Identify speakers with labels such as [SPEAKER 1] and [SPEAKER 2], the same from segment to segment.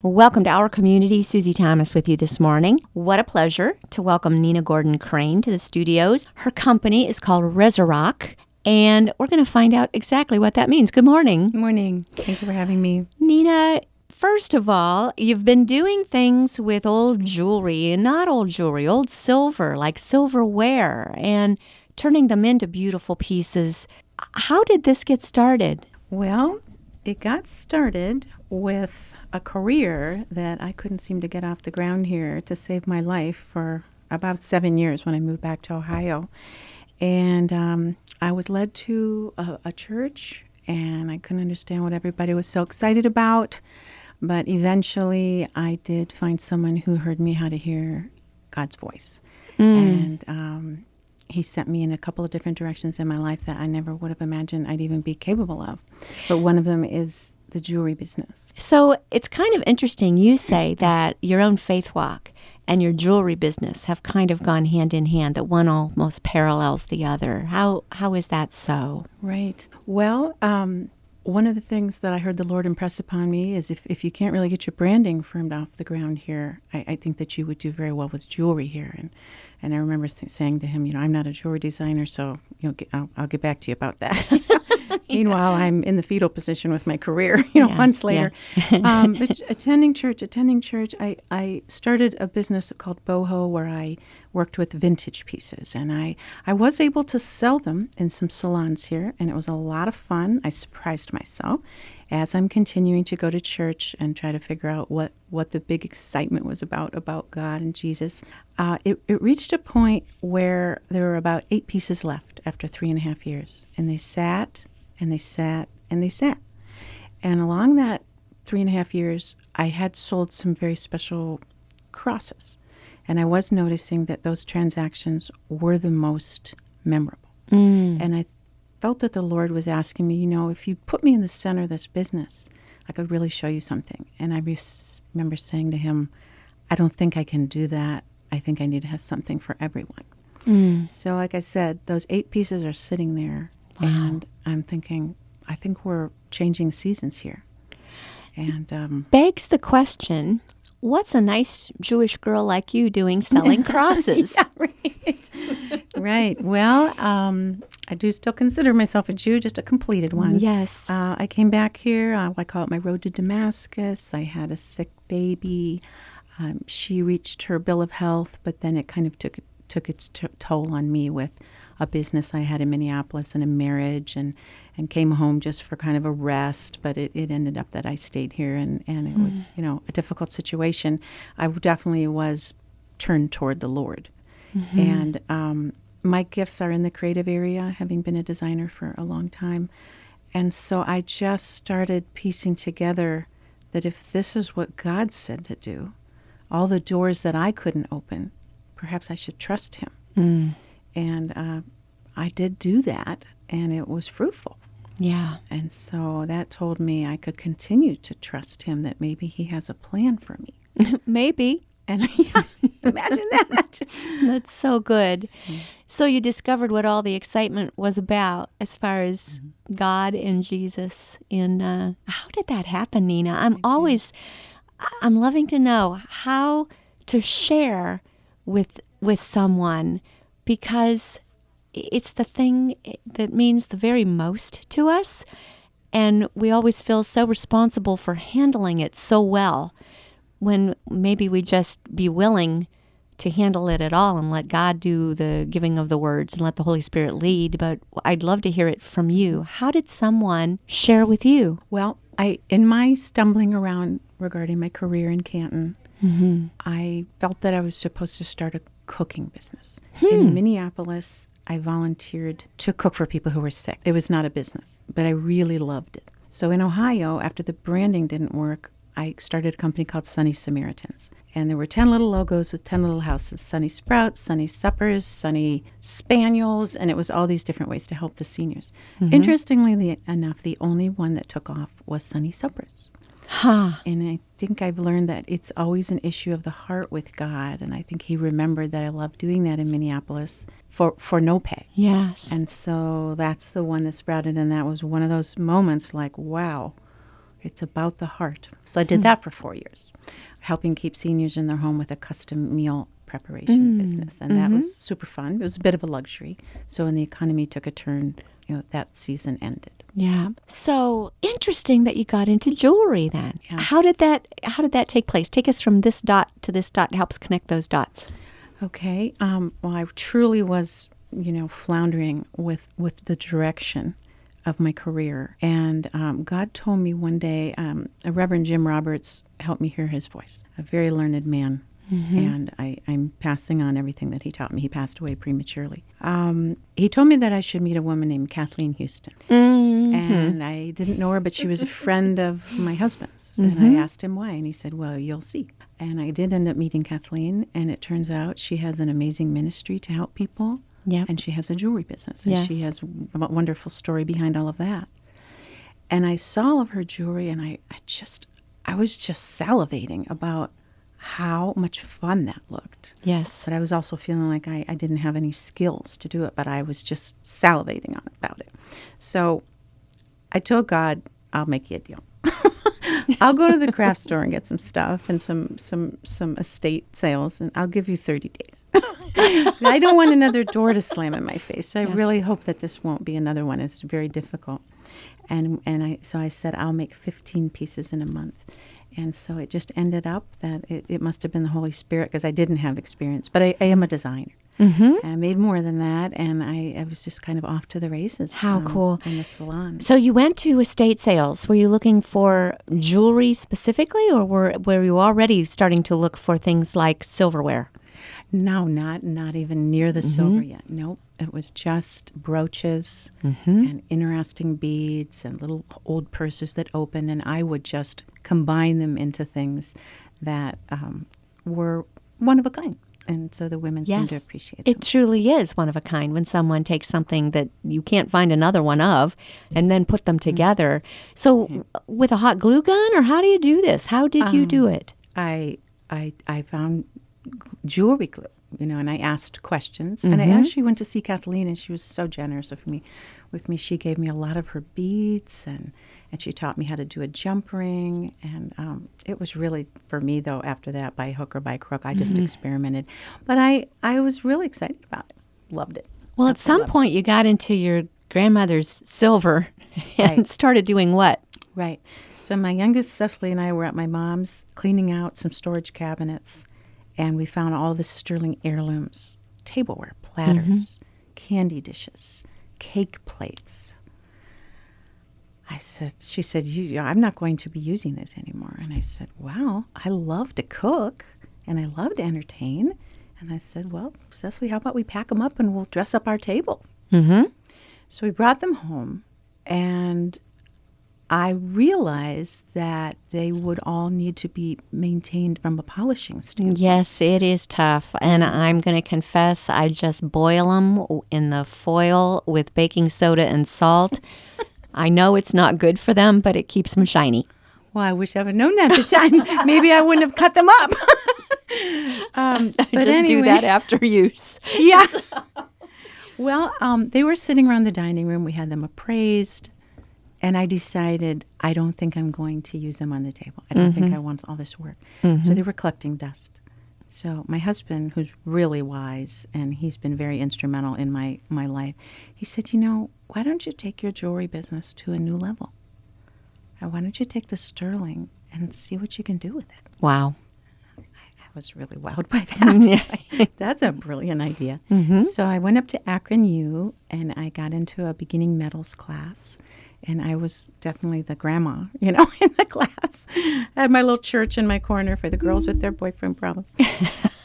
[SPEAKER 1] Welcome to our community. Susie Thomas with you this morning. What a pleasure to welcome Nina Gordon Crane to the studios. Her company is called Resurrock, and we're going to find out exactly what that means. Good morning.
[SPEAKER 2] Good morning. Thank you for having me.
[SPEAKER 1] Nina, first of all, you've been doing things with old jewelry, and not old jewelry, old silver, like silverware, and turning them into beautiful pieces. How did this get started?
[SPEAKER 2] Well, it got started with a career that I couldn't seem to get off the ground here to save my life for about 7 years when I moved back to Ohio. And I was led to a church, and I couldn't understand what everybody was so excited about. But eventually I did find someone who heard me how to hear God's voice. And he sent me in a couple of different directions in my life that I never would have imagined I'd even be capable of. But one of them is the jewelry business.
[SPEAKER 1] So it's kind of interesting. You say that your own faith walk and your jewelry business have kind of gone hand in hand, that one almost parallels the other. How is that so?
[SPEAKER 2] Right. Well, one of the things that I heard the Lord impress upon me is if you can't really get your branding firmed off the ground here, I think that you would do very well with jewelry here. And I remember saying to him, I'm not a jewelry designer, so I'll get back to you about that. Meanwhile, I'm in the fetal position with my career, months later. Yeah. But attending church, I started a business called Boho where I worked with vintage pieces. And I was able to sell them in some salons here, and it was a lot of fun. I surprised myself as I'm continuing to go to church and try to figure out what the big excitement was about God and Jesus. It reached a point where there were about 8 pieces left after 3.5 years. And they sat, and they sat, and they sat. And along that 3.5 years, I had sold some very special crosses. And I was noticing that those transactions were the most memorable. And I felt that the Lord was asking me, if you put me in the center of this business, I could really show you something. And I remember saying to him, I don't think I can do that. I think I need to have something for everyone. So like I said, those 8 pieces are sitting there. Wow. And I'm thinking, I think we're changing seasons here. And
[SPEAKER 1] begs the question, what's a nice Jewish girl like you doing selling crosses?
[SPEAKER 2] Yeah, right. Right. Well, I do still consider myself a Jew, just a completed one.
[SPEAKER 1] Yes.
[SPEAKER 2] I came back here. I call it my road to Damascus. I had a sick baby. She reached her bill of health, but then it kind of took its toll on me with a business I had in Minneapolis and a marriage, and came home just for kind of a rest. But it ended up that I stayed here, and it was, a difficult situation. I definitely was turned toward the Lord. And my gifts are in the creative area, having been a designer for a long time. And so I just started piecing together that if this is what God said to do, all the doors that I couldn't open, perhaps I should trust him. And I did do that, and it was fruitful.
[SPEAKER 1] Yeah.
[SPEAKER 2] And so that told me I could continue to trust him, that maybe he has a plan for me.
[SPEAKER 1] Maybe.
[SPEAKER 2] And imagine that.
[SPEAKER 1] That's so good. So you discovered what all the excitement was about as far as God and Jesus. And how did that happen, Nina? I'm loving to know how to share with someone, because it's the thing that means the very most to us. And we always feel so responsible for handling it so well, when maybe we just be willing to handle it at all and let God do the giving of the words and let the Holy Spirit lead. But I'd love to hear it from you. How did someone share with you?
[SPEAKER 2] Well, in my stumbling around regarding my career in Canton, I felt that I was supposed to start a cooking business. In Minneapolis, I volunteered to cook for people who were sick. It was not a business, but I really loved it. So in Ohio, after the branding didn't work, I started a company called Sunny Samaritans. And there were 10 little logos with 10 little houses: Sunny Sprouts, Sunny Suppers, Sunny Spaniels, and it was all these different ways to help the seniors. Interestingly enough, the only one that took off was Sunny Suppers. And I think I've learned that it's always an issue of the heart with God, and I think he remembered that I loved doing that in Minneapolis for no pay.
[SPEAKER 1] Yes.
[SPEAKER 2] And so that's the one that sprouted, and that was one of those moments like, wow, It's about the heart. So I did that for 4 years, helping keep seniors in their home with a custom meal preparation business. And that was super fun. It was a bit of a luxury. So when the economy took a turn, that season ended.
[SPEAKER 1] Yeah. So interesting that you got into jewelry then.
[SPEAKER 2] Yes.
[SPEAKER 1] How did that take place? Take us from this dot to this dot. Helps connect those dots.
[SPEAKER 2] Okay. Well, I truly was, floundering with the direction of my career. And God told me one day, Reverend Jim Roberts helped me hear his voice, a very learned man. And I'm passing on everything that he taught me. He passed away prematurely. He told me that I should meet a woman named Kathleen Houston. And I didn't know her, but she was a friend of my husband's. And I asked him why, and he said, well, you'll see. And I did end up meeting Kathleen, and it turns out she has an amazing ministry to help people.
[SPEAKER 1] Yep.
[SPEAKER 2] And she has a jewelry business, and she has a wonderful story behind all of that. And I saw all of her jewelry, and I was just salivating about how much fun that looked.
[SPEAKER 1] Yes.
[SPEAKER 2] But I was also feeling like I didn't have any skills to do it, but I was just salivating about it. So I told God, I'll make you a deal. I'll go to the craft store and get some stuff and some estate sales, and I'll give you 30 days. I don't want another door to slam in my face. So I really hope that this won't be another one. It's very difficult. So I said, I'll make 15 pieces in a month. And so it just ended up that it must have been the Holy Spirit, because I didn't have experience. But I am a designer. And I made more than that, and I was just kind of off to the races.
[SPEAKER 1] How cool.
[SPEAKER 2] In the salon.
[SPEAKER 1] So you went to estate sales. Were you looking for jewelry specifically, or were you already starting to look for things like silverware?
[SPEAKER 2] No, not even near the silver yet. Nope. It was just brooches and interesting beads and little old purses that open, and I would just combine them into things that were one of a kind. And so the women seem to appreciate them.
[SPEAKER 1] It truly is one of a kind when someone takes something that you can't find another one of and then put them together. So with a hot glue gun, or how do you do this? How did you do it?
[SPEAKER 2] I found jewelry glue, and I asked questions. And I actually went to see Kathleen, and she was so generous with me. She gave me a lot of her beads, and she taught me how to do a jump ring. And it was really, for me, though, after that, by hook or by crook, I just experimented. But I was really excited about it. Loved it.
[SPEAKER 1] Well, at some point, you got into your grandmother's silver and started doing what?
[SPEAKER 2] Right. So my youngest, Cecily, and I were at my mom's cleaning out some storage cabinets, and we found all the sterling heirlooms, tableware, platters, candy dishes, cake plates. She said, I'm not going to be using this anymore. And I said, wow, I love to cook and I love to entertain. And I said, well, Cecily, how about we pack them up and we'll dress up our table? So we brought them home, and I realized that they would all need to be maintained from a polishing standpoint.
[SPEAKER 1] Yes, it is tough. And I'm going to confess, I just boil them in the foil with baking soda and salt. I know it's not good for them, but it keeps them shiny.
[SPEAKER 2] Well, I wish I would have known that at the time. Maybe I wouldn't have cut them up. But
[SPEAKER 1] just do that after use.
[SPEAKER 2] Yeah. Well, they were sitting around the dining room. We had them appraised. And I decided, I don't think I'm going to use them on the table. I don't think I want all this work. So they were collecting dust. So my husband, who's really wise, and he's been very instrumental in my life, he said, why don't you take your jewelry business to a new level? And why don't you take the sterling and see what you can do with it?
[SPEAKER 1] Wow.
[SPEAKER 2] I was really wowed by that. That's a brilliant idea. So I went up to Akron U, and I got into a beginning metals class. And I was definitely the grandma, in the class. I had my little church in my corner for the girls with their boyfriend problems.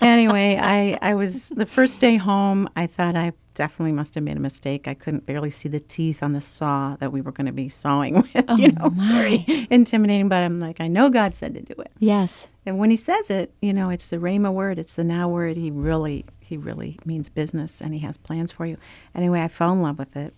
[SPEAKER 2] Anyway, I was, the first day home, I thought I definitely must have made a mistake. I couldn't barely see the teeth on the saw that we were going to be sawing with, very intimidating. But I'm like, I know God said to do it.
[SPEAKER 1] Yes.
[SPEAKER 2] And when he says it, it's the Rhema word, it's the now word. He really means business, and he has plans for you. Anyway, I fell in love with it.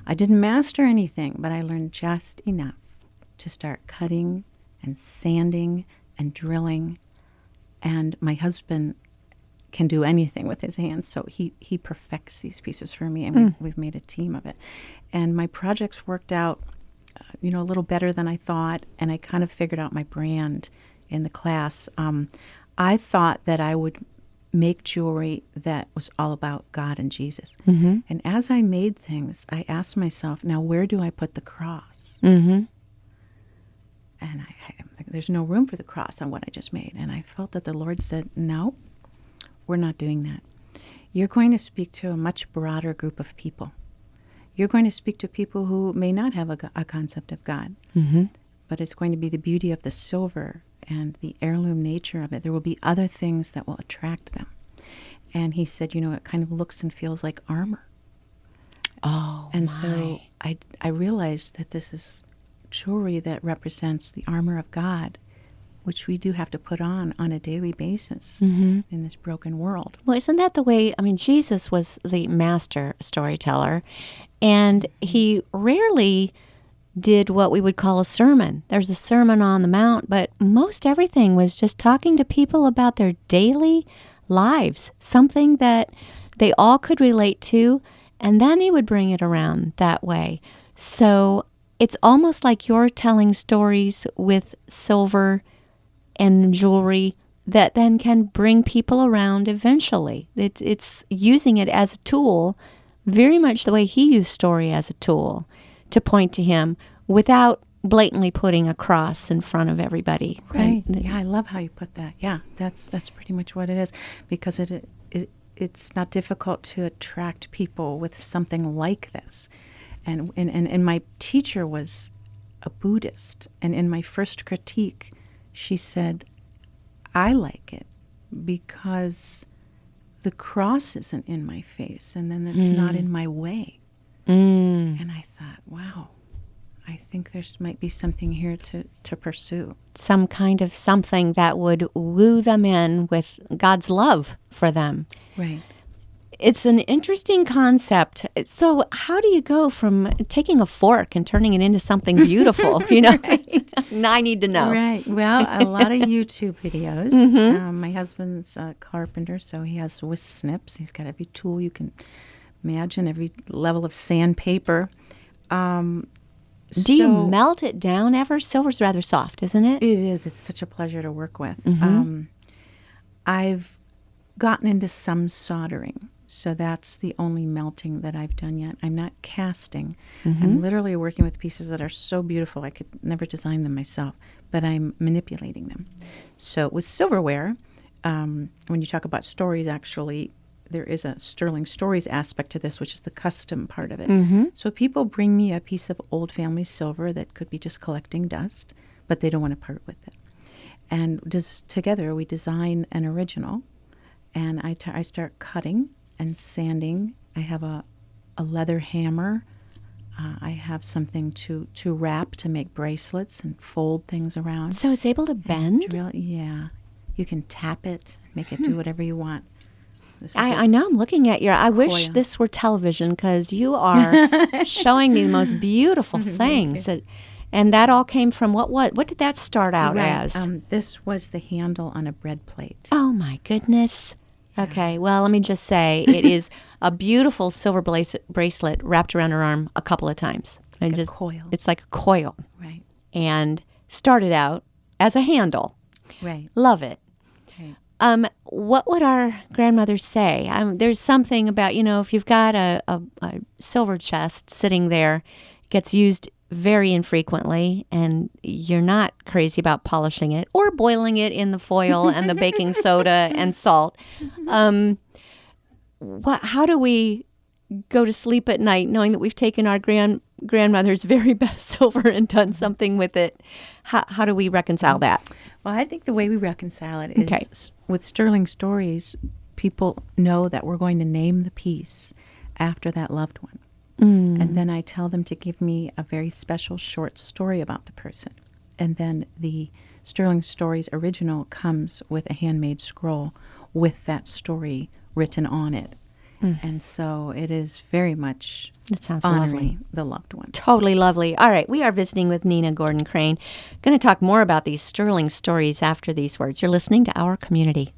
[SPEAKER 2] I didn't master anything, but I learned just enough to start cutting and sanding and drilling. And my husband can do anything with his hands, so he perfects these pieces for me, and we've made a team of it. And my projects worked out, a little better than I thought, and I kind of figured out my brand in the class. I thought that I would make jewelry that was all about God and Jesus.
[SPEAKER 1] Mm-hmm.
[SPEAKER 2] And as I made things, I asked myself, now where do I put the cross?
[SPEAKER 1] Mm-hmm.
[SPEAKER 2] And there's no room for the cross on what I just made. And I felt that the Lord said, no, we're not doing that. You're going to speak to a much broader group of people. You're going to speak to people who may not have a concept of God,
[SPEAKER 1] Mm-hmm.
[SPEAKER 2] but it's going to be the beauty of the silver and the heirloom nature of it. There will be other things that will attract them. And he said, it kind of looks and feels like armor.
[SPEAKER 1] Oh,
[SPEAKER 2] And
[SPEAKER 1] my.
[SPEAKER 2] so I realized that this is jewelry that represents the armor of God, which we do have to put on a daily basis
[SPEAKER 1] Mm-hmm.
[SPEAKER 2] in this broken world.
[SPEAKER 1] Well, isn't that the way? I mean, Jesus was the master storyteller, and he rarely did what we would call a sermon. There's a Sermon on the Mount, but most everything was just talking to people about their daily lives, something that they all could relate to, and then he would bring it around that way. So it's almost like you're telling stories with silver and jewelry that then can bring people around eventually. It's using it as a tool, very much the way he used story as a tool to point to him without blatantly putting a cross in front of everybody.
[SPEAKER 2] Right.
[SPEAKER 1] And-
[SPEAKER 2] Yeah, I love how you put that. Yeah, that's pretty much what it is, because it's not difficult to attract people with something like this. And my teacher was a Buddhist, and in my first critique, she said, I like it because the cross isn't in my face, and then it's not in my way.
[SPEAKER 1] Mm.
[SPEAKER 2] And I thought, wow, I think might be something here to pursue.
[SPEAKER 1] Some kind of something that would woo them in with God's love for them.
[SPEAKER 2] Right.
[SPEAKER 1] It's an interesting concept. So how do you go from taking a fork and turning it into something beautiful? Now I need to know.
[SPEAKER 2] Right. Well, a lot of YouTube videos.
[SPEAKER 1] Mm-hmm.
[SPEAKER 2] My husband's a carpenter, so he has whisk snips. He's got every tool you can imagine, every level of sandpaper.
[SPEAKER 1] Do you melt it down ever? Silver's rather soft, isn't it?
[SPEAKER 2] It is. It's such a pleasure to work with.
[SPEAKER 1] Mm-hmm.
[SPEAKER 2] I've gotten into some soldering. So that's the only melting that I've done yet. I'm not casting.
[SPEAKER 1] Mm-hmm.
[SPEAKER 2] I'm literally working with pieces that are so beautiful I could never design them myself, but I'm manipulating them. So with silverware, when you talk about stories, actually, there is a sterling stories aspect to this, which is the custom part of it.
[SPEAKER 1] Mm-hmm.
[SPEAKER 2] So people bring me a piece of old family silver that could be just collecting dust, but they don't want to part with it. And just together we design an original, and I start cutting and sanding. I have a leather hammer. I have something to wrap to make bracelets and fold things around.
[SPEAKER 1] So it's able to bend?
[SPEAKER 2] Yeah. You can tap it, make it do whatever you want.
[SPEAKER 1] I know. I'm looking at I wish
[SPEAKER 2] Coil.
[SPEAKER 1] this were television, because you are showing me the most beautiful things. And that all came from what did that start out as?
[SPEAKER 2] This was the handle on a bread plate.
[SPEAKER 1] Oh, my goodness. Okay, well, let me just say it is a beautiful silver bracelet wrapped around her arm a couple of times.
[SPEAKER 2] Like a coil.
[SPEAKER 1] It's like a coil.
[SPEAKER 2] Right.
[SPEAKER 1] And started out as a handle.
[SPEAKER 2] Right.
[SPEAKER 1] Love it.
[SPEAKER 2] Right.
[SPEAKER 1] What would our grandmothers say? There's something about, if you've got a silver chest sitting there, gets used very infrequently, and you're not crazy about polishing it or boiling it in the foil and the baking soda and salt. How do we go to sleep at night knowing that we've taken our grandmother's very best silver and done something with it? How do we reconcile that?
[SPEAKER 2] Well, I think the way we reconcile it is with sterling stories, people know that we're going to name the piece after that loved one. And then I tell them to give me a very special short story about the person. And then the Sterling Stories original comes with a handmade scroll with that story written on it. And so it is very much
[SPEAKER 1] That sounds
[SPEAKER 2] honoring
[SPEAKER 1] lovely.
[SPEAKER 2] the loved one.
[SPEAKER 1] Totally lovely. All right, we are visiting with Nina Gordon Crane. Going to talk more about these Sterling Stories after these words. You're listening to Our Community.